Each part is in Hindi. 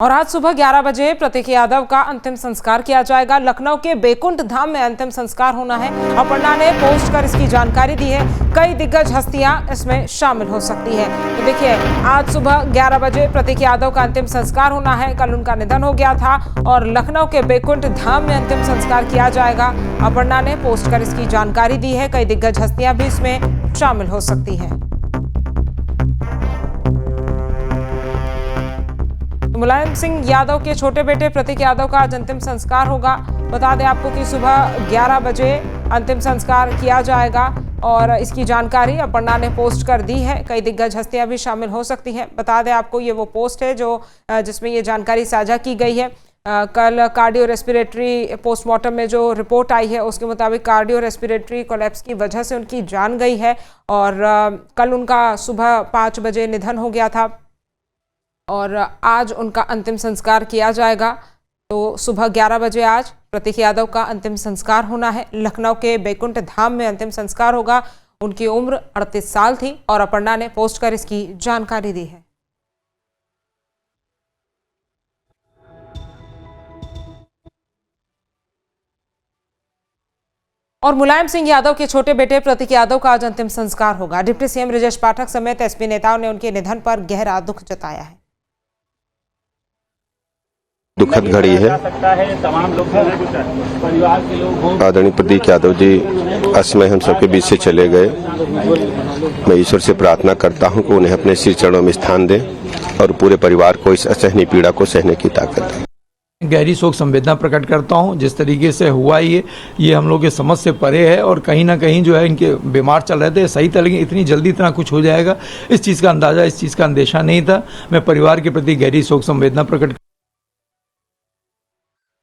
और आज सुबह 11 बजे प्रतीक यादव का अंतिम संस्कार किया जाएगा। लखनऊ के बैकुंठ धाम में अंतिम संस्कार होना है। अपर्णा ने पोस्ट कर इसकी जानकारी दी है। कई दिग्गज हस्तियां इसमें शामिल हो सकती है। तो देखिए, आज सुबह 11 बजे प्रतीक यादव का अंतिम संस्कार होना है। कल उनका निधन हो गया था और लखनऊ के बैकुंठ धाम में अंतिम संस्कार किया जाएगा। अपर्णा ने पोस्ट कर इसकी जानकारी दी है। कई दिग्गज हस्तियां भी इसमें शामिल हो सकती है। मुलायम सिंह यादव के छोटे बेटे प्रतीक यादव का आज अंतिम संस्कार होगा। बता दें आपको कि सुबह 11 बजे अंतिम संस्कार किया जाएगा और इसकी जानकारी अपर्णा ने पोस्ट कर दी है। कई दिग्गज हस्तियां भी शामिल हो सकती हैं। बता दें आपको, ये वो पोस्ट है जिसमें ये जानकारी साझा की गई है। कल कार्डियो रेस्पिरेटरी पोस्टमार्टम में जो रिपोर्ट आई है उसके मुताबिक कार्डियो रेस्पिरेटरी कोलैप्स की वजह से उनकी जान गई है और कल उनका सुबह 5 बजे निधन हो गया था और आज उनका अंतिम संस्कार किया जाएगा। तो सुबह 11 बजे आज प्रतीक यादव का अंतिम संस्कार होना है। लखनऊ के बैकुंठ धाम में अंतिम संस्कार होगा। उनकी उम्र 38 साल थी और अपर्णा ने पोस्ट कर इसकी जानकारी दी है। और मुलायम सिंह यादव के छोटे बेटे प्रतीक यादव का आज अंतिम संस्कार होगा। डिप्टी सीएम ब्रजेश पाठक समेत एसपी नेताओं ने उनके निधन पर गहरा दुख जताया है। दुखद घड़ी है। आदरणीय प्रतीक यादव जी असमय हम सबके बीच से चले गए। मैं ईश्वर से प्रार्थना करता हूं कि उन्हें अपने श्री चरणों में स्थान दें और पूरे परिवार को इस असहनीय पीड़ा को सहने की ताकत दें। गहरी शोक संवेदना प्रकट करता हूं। जिस तरीके से हुआ ये हम लोग के समझ से परे है और कहीं ना कहीं जो है इनके बीमार चल रहे थे, सही तरह इतनी जल्दी इतना कुछ हो जाएगा इस चीज़ का अंदाज़ा, इस चीज़ का अंदेशा नहीं था। मैं परिवार के प्रति गहरी शोक संवेदना प्रकट।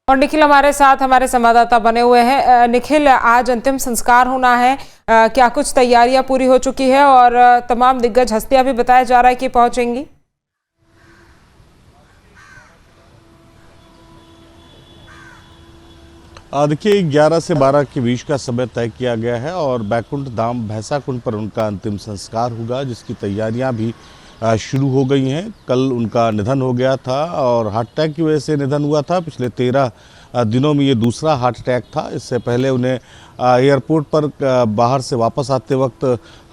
और निखिल हमारे साथ हमारे संवाददाता बने हुए हैं। निखिल, आज अंतिम संस्कार होना है, क्या कुछ तैयारियां पूरी हो चुकी है और तमाम दिग्गज हस्तियां भी बताया जा रहा है कि पहुंचेंगी? देखिए, 11 से 12 के बीच का समय तय किया गया है और बैकुंठ धाम भैंसा कुंड पर उनका अंतिम संस्कार होगा, जिसकी तैयारियां भी शुरू हो गई हैं। कल उनका निधन हो गया था और हार्ट अटैक की वजह से निधन हुआ था। पिछले 13 दिनों में ये दूसरा हार्ट अटैक था। इससे पहले उन्हें एयरपोर्ट पर बाहर से वापस आते वक्त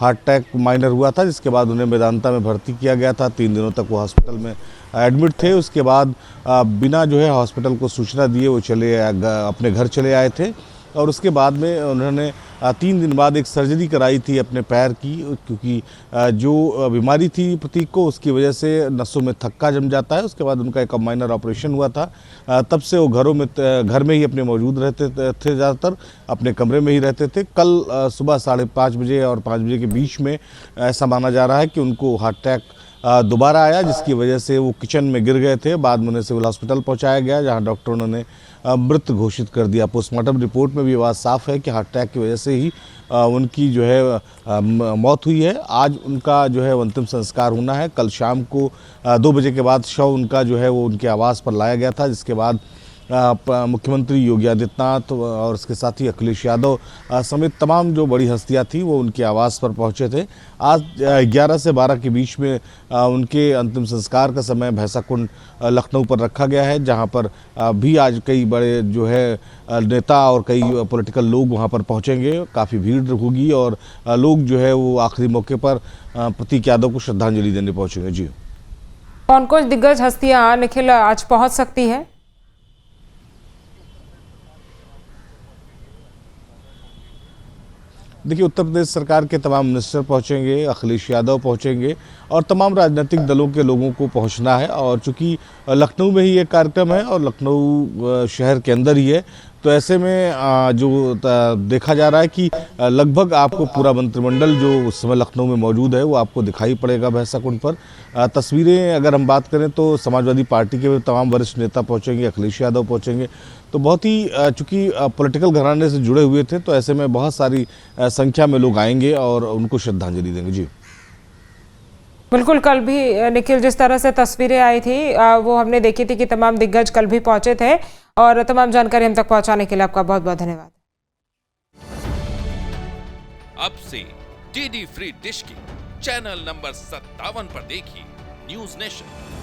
हार्ट अटैक माइनर हुआ था, जिसके बाद उन्हें मेदांता में भर्ती किया गया था। 3 दिनों तक वो हॉस्पिटल में एडमिट थे। उसके बाद बिना जो है हॉस्पिटल को सूचना दिए वो अपने घर चले आए थे और उसके बाद में उन्होंने 3 दिन बाद एक सर्जरी कराई थी अपने पैर की, क्योंकि जो बीमारी थी प्रतीक को उसकी वजह से नसों में थक्का जम जाता है। उसके बाद उनका एक माइनर ऑपरेशन हुआ था। तब से वो घर में ही अपने मौजूद रहते थे, ज़्यादातर अपने कमरे में ही रहते थे। कल सुबह 5:30 बजे और 5 बजे के बीच में ऐसा माना जा रहा है कि उनको हार्ट अटैक दोबारा आया, जिसकी वजह से वो किचन में गिर गए थे। बाद में उन्हें सिविल हॉस्पिटल पहुंचाया गया, जहां डॉक्टरों ने मृत घोषित कर दिया। पोस्टमार्टम रिपोर्ट में भी बात साफ है कि हार्ट अटैक की वजह से ही उनकी जो है मौत हुई है। आज उनका जो है अंतिम संस्कार होना है। कल शाम को 2 बजे के बाद शव उनका जो है वो उनके आवास पर लाया गया था, जिसके बाद मुख्यमंत्री योगी आदित्यनाथ और उसके साथ ही अखिलेश यादव समेत तमाम जो बड़ी हस्तियां थी वो उनके आवास पर पहुंचे थे। आज 11 से 12 के बीच में उनके अंतिम संस्कार का समय भैंसा कुंड लखनऊ पर रखा गया है, जहां पर भी आज कई बड़े जो है नेता और कई पॉलिटिकल लोग वहां पर पहुंचेंगे। काफ़ी भीड़ होगी और लोग जो है वो आखिरी मौके पर प्रतीक यादव को श्रद्धांजलि देने पहुंचेंगे। जी, कौन कौन दिग्गज हस्तियां निखिल आज पहुंच सकती है? देखिए, उत्तर प्रदेश सरकार के तमाम मिनिस्टर पहुंचेंगे, अखिलेश यादव पहुंचेंगे और तमाम राजनीतिक दलों के लोगों को पहुंचना है। और चूंकि लखनऊ में ही ये कार्यक्रम है और लखनऊ शहर के अंदर ही है, तो ऐसे में जो देखा जा रहा है कि लगभग आपको पूरा मंत्रिमंडल जो उस समय लखनऊ में मौजूद है वो आपको दिखाई पड़ेगा भैंसा कुंड पर। तस्वीरें अगर हम बात करें तो समाजवादी पार्टी के तमाम वरिष्ठ नेता पहुंचेंगे, अखिलेश यादव पहुंचेंगे। तो बहुत ही चूँकि पॉलिटिकल घराने से जुड़े हुए थे, तो ऐसे में बहुत सारी संख्या में लोग आएंगे और उनको श्रद्धांजलि देंगे। जी बिल्कुल, कल भी निखिल जिस तरह से तस्वीरें आई थी वो हमने देखी थी कि तमाम दिग्गज कल भी पहुंचे थे और तमाम जानकारी हम तक पहुंचाने के लिए आपका बहुत बहुत धन्यवाद। अब से डीडी फ्री डिश की चैनल नंबर 57 पर देखिए न्यूज नेशन।